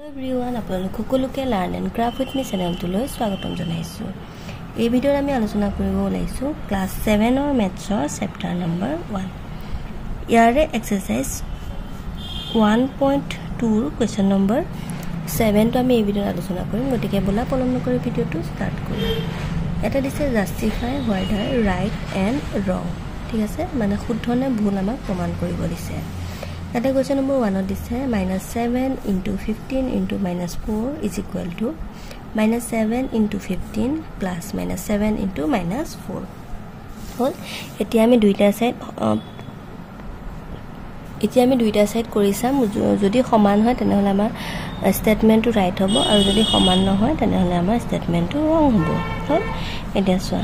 Everyone আপোনালোক সকলোকে learn and craft with মি চেনেলটোলৈ স্বাগতম জনাইছো। এই ভিডিঅ'ত আমি আলোচনা কৰিব ওলাইছো ক্লাছ 7ৰ মেথছৰ চেপ্টাৰ নম্বৰ 1। ইয়াৰে এক্সাৰসাইজ 1.2 কুৱেশ্যন নম্বৰ 7 টো আমি এই ভিডিঅ'ত আলোচনা কৰিম। গতিকে বলা পলম নকৰি ভিডিঅ'টো ষ্টাৰ্ট কৰিম। এটা দিছে জাষ্টিফাই হোৱাইডাৰ ৰাইট এণ্ড ৰং। ঠিক আছে, মানে শুদ্ধ নে ভুল আমাক প্ৰমাণ কৰিব দিছে। That question number 1 দিছে -7 into 15 into -4 is equal to -7 into 15 plus -7 into -4 হল। এতিয়া আমি দুইটা সাইড কৰি চাম। যদি সমান হয় তেনেহলে আমাৰ স্টেটমেন্টটো ৰাইট হ'ব, আৰু যদি সমান নহয় তেনেহলে আমাৰ স্টেটমেন্টটো ৰং হ'ব। হল, এতিয়া চোৱা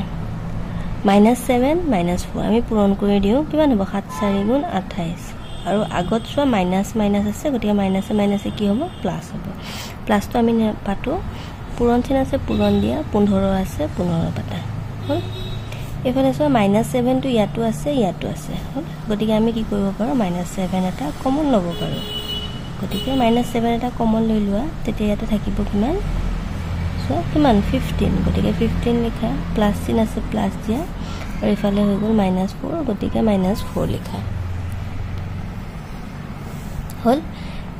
-7 -4 আমি পূৰণ কৰি দিও। কিমান হ'ব? 7 4 গুণ 28। আৰু আগত চোৱা মাইনাস আছে, গতিকে মাইনাসে কি হ'ব? প্লাস হ'ব। প্লাসটো আমি পাতো, পূৰণ চিন আছে পূৰণ দিয়া, 15 আছে 15 পাতা। হল, এফালে চোৱা -7 টো ইয়াতো আছে ইয়াতো আছে। হল, গতিকে আমি কি কৰিব পাৰো? -7 এটা কমন ল'ব পাৰো। গতিকে -7 এটা কমন লৈ লোৱা, তেতিয়া ইয়াতে থাকিব কিমান? চোৱা কিমান? 15। গতিকে 15 লিখা, প্লাস চিন আছে প্লাস দিয়া, আৰু ইফালে হৈ গ'ল -4, গতিকে -4 লিখা। হল,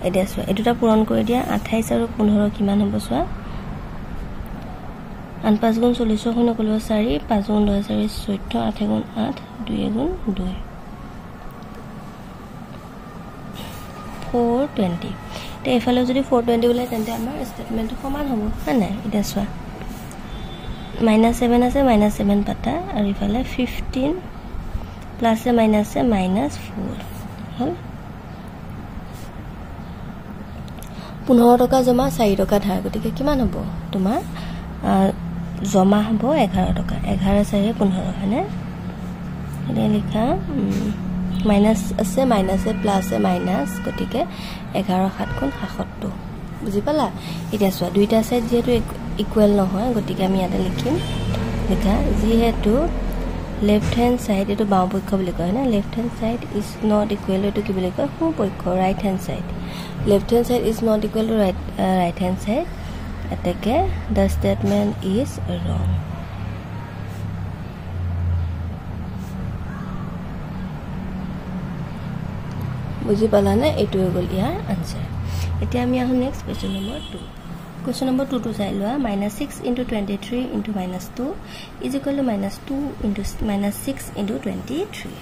এতিয়া চোৱা এই দুটা পূৰণ কৰি দিয়া। 28 আৰু 15 কিমান হ'ব? চোৱা 8 5 গুণ 40 শূন্য কলিব 4, 5 গুণ 10 4 14, 8 গুণ 8 2 গুণ 2 420। এতিয়া এফালে যদি 420 ওলাই তেন্তে আমাৰ স্টেটমেন্টটো সমান হ'ব, হয় নাই? এতিয়া চোৱা -7 আছে -7 পাতা, আৰু ইফালে 15 প্লাসে মাইনাসে -4। হল, 15 টকা জমা 4 টকা ধাৰ, গতিকে কিমান হ'ব? তোমাৰ জমা হ'ব 11 টকা। 11 4 15 হয়নে? এতিয়া লিখা মাইনাস আছে মাইনাসে প্লাসে মাইনাস, গতিকে 11 7 গুণ 77। বুজি পালা? এতিয়া চোৱা দুইটা সাইড যেহেতু ইকুৱেল নহয়, গতিকে আমি ইয়াতে লিখিম লিখা যেহেতু লেফট হেণ্ড সাইড, এইটো বাওঁ পক্ষ বুলি কয় না। Left hand side is not equal to কি বুলি কয়? সোঁ পক্ষ, right hand side. Left hand side is not equal to right hand side. Atake the statement is wrong. বুজি পালা না? এইটো হৈ গ'ল ইয়াৰ আনসাৰ। এতিয়া আমি আহো next question number 2। Question number 2 টো চাই লোৱা। -6 into 23 into -2 is equal to -2 into -6 into 23।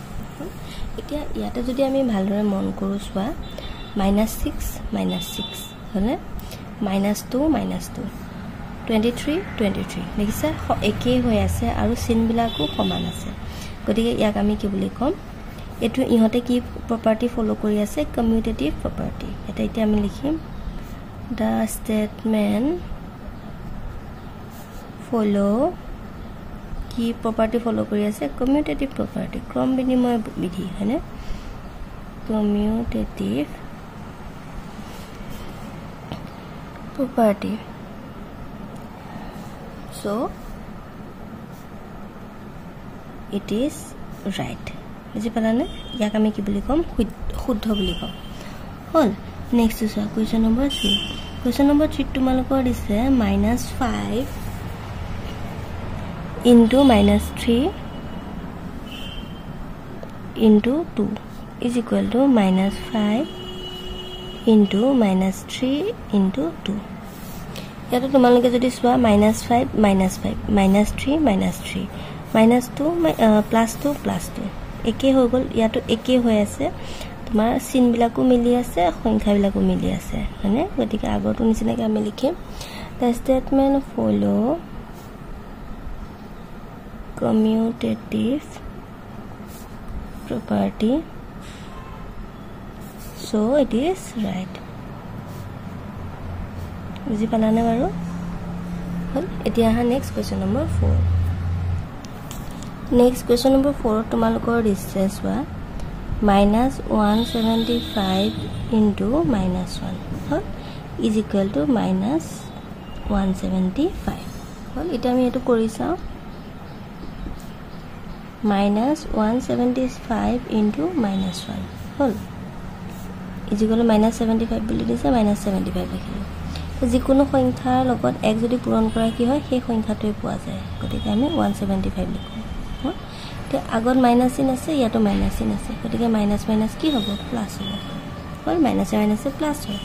এতিয়া ইয়াতে যদি আমি ভালদৰে মন কৰো, চোৱা -6 হলে -2 23 23 দেখিছা একেই হৈ আছে, আৰু চিনবিলাকো সমান আছে। গতিকে ইয়াক আমি কি বুলি ক'ম? এইটো ইহঁতে কি প্ৰপাৰ্টি ফলো কৰি আছে? Commutative property. এতিয়া আমি লিখিম দ্য ষ্টেটমেন্ট ফলো কি প্ৰপাৰ্টি ফলো কৰি আছে? কমিউটেটিভ প্ৰপাৰ্টি, ক্ৰম বিনিময় বিধি, হয়নে? Commutative property. So it is right. বুজি পালানে? ইয়াক আমি কি বুলি ক'ম? শুদ্ধ বুলি ক'ম। হল, নেক্সট চোৱা কুৱেশ্যন নম্বৰ 3। কুৱেশ্যন নম্বৰ 3 তোমালোকৰ দিছে -5 into -3 into 2 is equal to -5 into -3 into 2। ইয়াতে তোমালোকে যদি চোৱা -5 -5 -3 -3 -2 +2 একে হৈ গ'ল। ইয়াতো একে হৈ আছে, তোমাৰ চিনবিলাকো মিলি আছে, সংখ্যাবিলাকো মিলি আছে, হয়নে? গতিকে আগৰটো নিচিনাকৈ আমি লিখিম the statement follow commutative property, so it is right. বুজি পালানে বাৰু? হল, এতিয়া আহা next question number 4। Next question number 4 তোমালোকৰ দিছে চোৱা -175 into -1 hall is equal to -175। হল, এতিয়া আমি এইটো কৰি চাওঁ। -175 into -1 hall is equal to -75 বুলি দিছে, -75 লিখিলো। যিকোনো সংখ্যাৰ লগত 1 যদি পূৰণ কৰা কি হয় সেই সংখ্যাটোৱে পোৱা যায় গতিকে আমি 175 লিখো তে আগত মাইনাস চিন আছে ইয়াতো মাইনাস চিন আছে গতিকে মাইনাস মাইনাস কি হ'ব প্লাস হ'ব হয় মাইনাস মাইনাস প্লাস হয়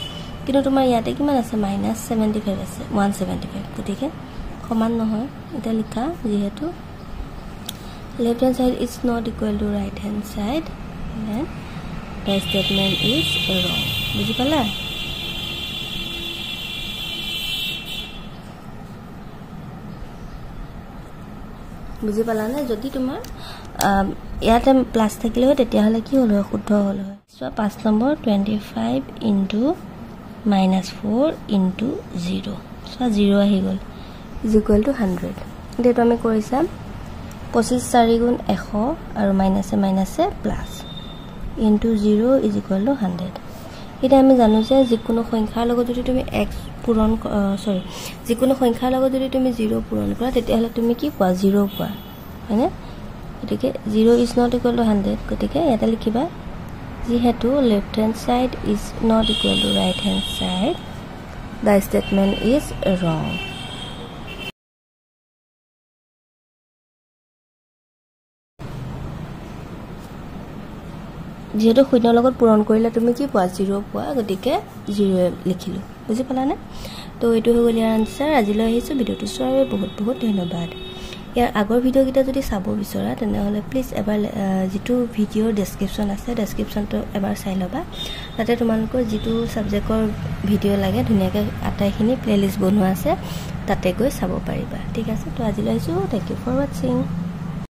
কিন্তু তোমাৰ ইয়াতে কিমান আছে মাইনাস 75 আছে 175 গতিকে সমান নহয় এটা লিখা যেহেতু left hand side is not equal to right hand side then the statement is wrong বুজি পালা বুজি পালা না যদি তোমাৰ ইয়াতে প্লাস থাকিলে হয় তেতিয়া হলে কি হল হয় শুদ্ধ হল হয় সো 5 নম্বৰ 25 - 4 * 0 সো 0 আহি গল is equal to 100 এটো আমি কৰিছাম 25 4 গুণ 100 আৰু মাইনাসে মাইনাসে plus into 0 is equal to 100 এটা আমি জানো যে যিকোনো সংখ্যাৰ লগত যদি তুমি x পূৰণ সৰি যিকোনো সংখ্যাৰ লগত যদি তুমি 0 পূৰণ কৰা তেতিয়া হলে তুমি কি পোৱা 0 পোৱা হয়নে গতিকে 0 is not equal to 100 গতিকে এটা লিখিবা যেহেতু left hand side is not equal to right hand side the statement is wrong যেহেতু শূন্যৰ লগত পূৰণ কৰিলে তুমি কি পোৱা 0 পোৱা গতিকে 0 লিখিলো বুজি পালা না তো এটো হৈ গল ইয়াৰ আনসাৰ আজিলৈ আহিছো ভিডিওটো চোৱাৰ বাবে বহুত বহুত ধন্যবাদ ইয়াৰ আগৰ ভিডিও কিটা যদি চাব বিচৰা তেনে হলে প্লিজ এবাৰ যেটো ভিডিওৰ ডেসক্ৰিপচন আছে ডেসক্ৰিপচনটো এবাৰ চাই লবা তাতে তোমালোকৰ যেটো সাবজেক্টৰ ভিডিও লাগে ধুনিয়াকৈ আটাইখিনি প্লেলিস্ট বনোৱা আছে তাতে গৈ চাব পাৰিবা ঠিক আছে তো আজিলৈ আহিছো থ্যাংক ইউ ফৰ ওয়াচিং